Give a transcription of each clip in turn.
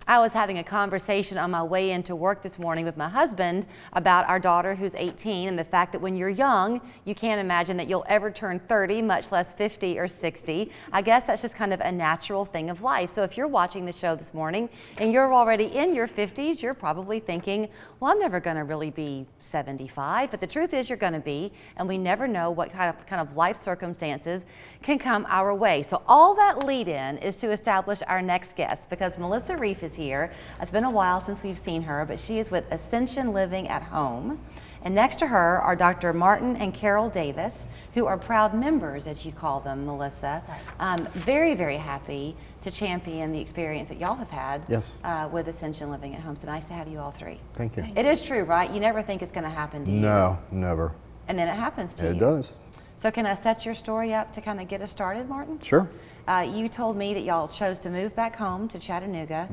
I was having a conversation on my way into work this morning with my husband about our daughter who's 18 and the fact that when you're young, you can't imagine that you'll ever turn 30, much less 50 or 60. I guess that's just kind of a natural thing of life. So if you're watching the show this morning and you're already in your 50s, you're probably thinking, well, I'm never going to really be 75. But the truth is you're going to be, and we never know what kind of life circumstances can come our way. So all that lead in is to establish our next guest, because Melissa Reef is here. It's been a while since we've seen her, but she is with Ascension Living at Home. And next to her are Dr. Martin and Carol Davis, who are proud members, as you call them, Melissa. Right. Very, very happy to champion the experience that y'all have had. Yes. With Ascension Living at Home. So nice to have you all three. Thank you. It is true, right? You never think it's going to happen, do you? No, never. And then it happens to you. It does. So can I set your story up to kind of get us started, Martin? Sure. You told me that y'all chose to move back home to Chattanooga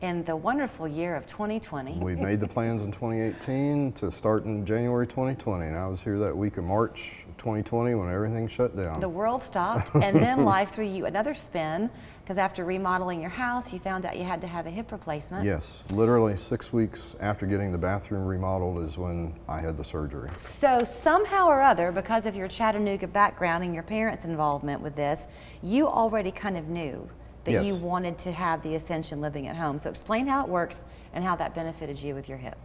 in the wonderful year of 2020. We made the plans in 2018 to start in January 2020, and I was here that week of March 2020 when everything shut down. The world stopped, and then life threw you another spin, because after remodeling your house, you found out you had to have a hip replacement. Yes, literally 6 weeks after getting the bathroom remodeled is when I had the surgery. So somehow or other, because of your Chattanooga background and your parents' involvement with this, you already kind of knew that Yes. you wanted to have the Ascension Living at Home. So explain how it works and how that benefited you with your hip.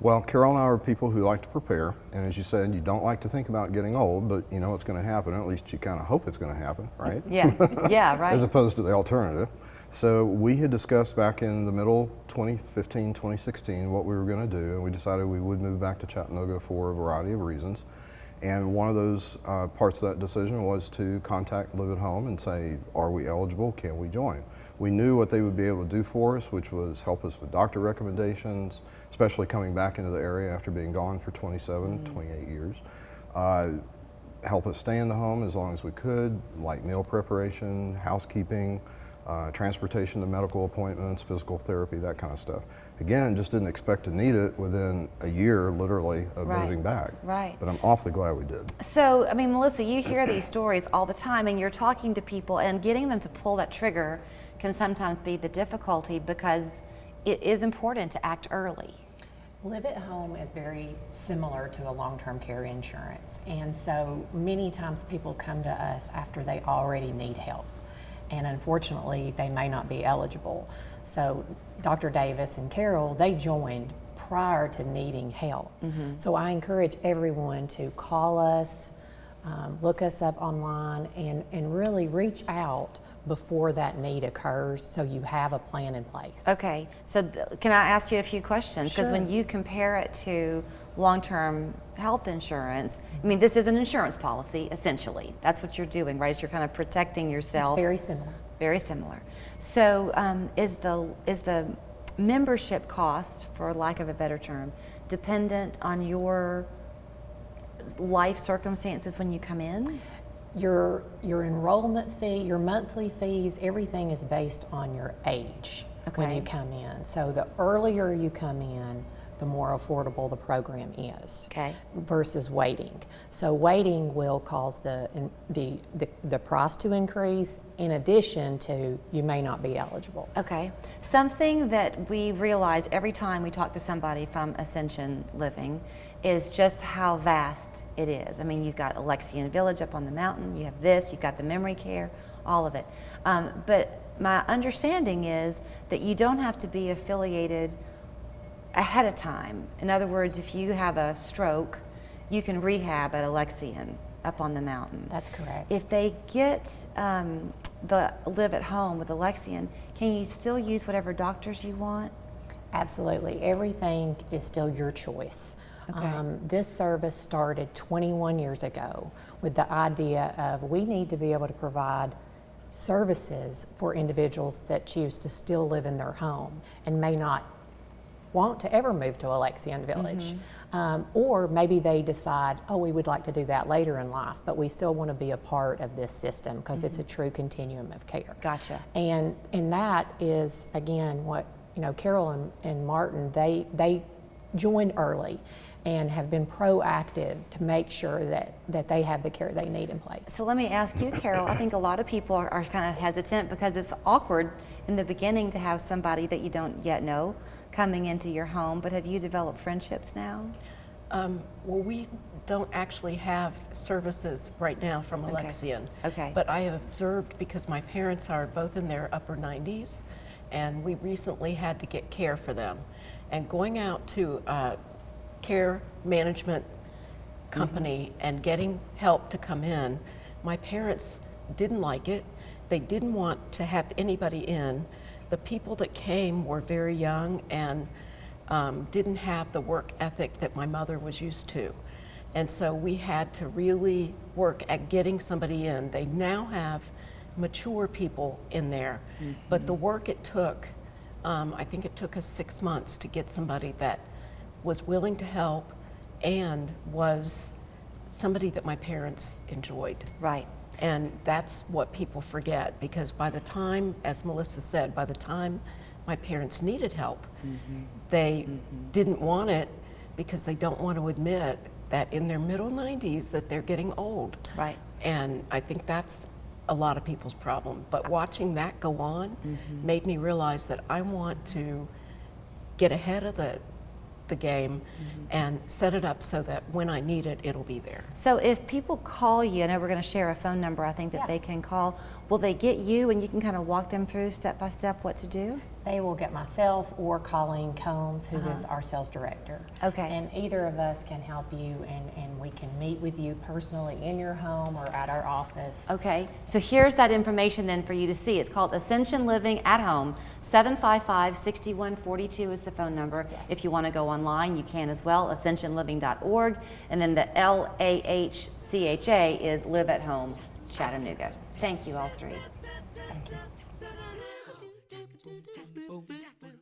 Well, Carol and I are people who like to prepare, and as you said, you don't like to think about getting old, but you know it's going to happen. At least you kind of hope it's going to happen, right? Yeah, yeah, right. As opposed to the alternative. So we had discussed back in the middle 2015, 2016 what we were going to do, and we decided we would move back to Chattanooga for a variety of reasons. And one of those parts of that decision was to contact Live at Home and say, are we eligible? Can we join? We knew what they would be able to do for us, which was help us with doctor recommendations, especially coming back into the area after being gone for 28 years. Help us stay in the home as long as we could, like meal preparation, housekeeping, transportation to medical appointments, physical therapy, that kind of stuff. Again, just didn't expect to need it within a year, literally, of moving back. Right. But I'm awfully glad we did. So, I mean, Melissa, you hear these stories all the time, and you're talking to people, and getting them to pull that trigger can sometimes be the difficulty, because it is important to act early. Live at Home is very similar to a long-term care insurance, and so many times people come to us after they already need help, and unfortunately they may not be eligible. So Dr. Davis and Carol, they joined prior to needing help. So I encourage everyone to call us, look us up online, and really reach out before that need occurs, so you have a plan in place. Okay, so can I ask you a few questions? Because Sure. when you compare it to long-term health insurance, I mean, this is an insurance policy, essentially. That's what you're doing, right? You're kind of protecting yourself. It's very similar. Very similar. So is the membership cost, for lack of a better term, dependent on your life circumstances when you come in? Your enrollment fee, your monthly fees, everything is based on your age when Okay. you come in. So the earlier you come in, the more affordable the program is. Okay. Versus waiting. So waiting will cause the price to increase, in addition to you may not be eligible. Okay. Something that we realize every time we talk to somebody from Ascension Living is just how vast it is. I mean, you've got Alexian Village up on the mountain, you have this, you've got the memory care, all of it. But my understanding is that you don't have to be affiliated ahead of time. In other words, if you have a stroke, you can rehab at Alexian up on the mountain. That's correct. If they get the Live at Home with Alexian, can you still use whatever doctors you want? Absolutely. Everything is still your choice. Okay. This service started 21 years ago with the idea of we need to be able to provide services for individuals that choose to still live in their home and may not want to ever move to Alexian Village. Or maybe they decide, oh, we would like to do that later in life, but we still want to be a part of this system because it's a true continuum of care. Gotcha. And that is, again, what, Carol and Martin, they joined early. and have been proactive to make sure that they have the care they need in place. So let me ask you, Carol, I think a lot of people are kind of hesitant because it's awkward in the beginning to have somebody that you don't yet know coming into your home, but have you developed friendships now? Well, we don't actually have services right now from Alexian. Okay. But I have observed, because my parents are both in their upper 90s, and we recently had to get care for them. And going out to a care management company and getting help to come in, my parents didn't like it. They didn't want to have anybody in. The people that came were very young and didn't have the work ethic that my mother was used to. And so we had to really work at getting somebody in. They now have mature people in there, but the work it took, I think it took us 6 months to get somebody that was willing to help and was somebody that my parents enjoyed. Right. And that's what people forget, because by the time, as Melissa said, by the time my parents needed help, they didn't want it because they don't want to admit that in their middle 90s that they're getting old. Right. And I think that's a lot of people's problem. But watching that go on made me realize that I want to get ahead of the game and set it up so that when I need it, it'll be there. So if people call you, I know we're going to share a phone number I think that they can call, will they get you and you can kind of walk them through step by step what to do? They will get myself or Colleen Combs, who is our sales director. Okay. And either of us can help you, and we can meet with you personally in your home or at our office. Okay, so here's that information then for you to see. It's called Ascension Living at Home. 755-6142 is the phone number. Yes. If you want to go online, you can as well, ascensionliving.org. And then the LAHCHA is Live at Home Chattanooga. Thank you all three.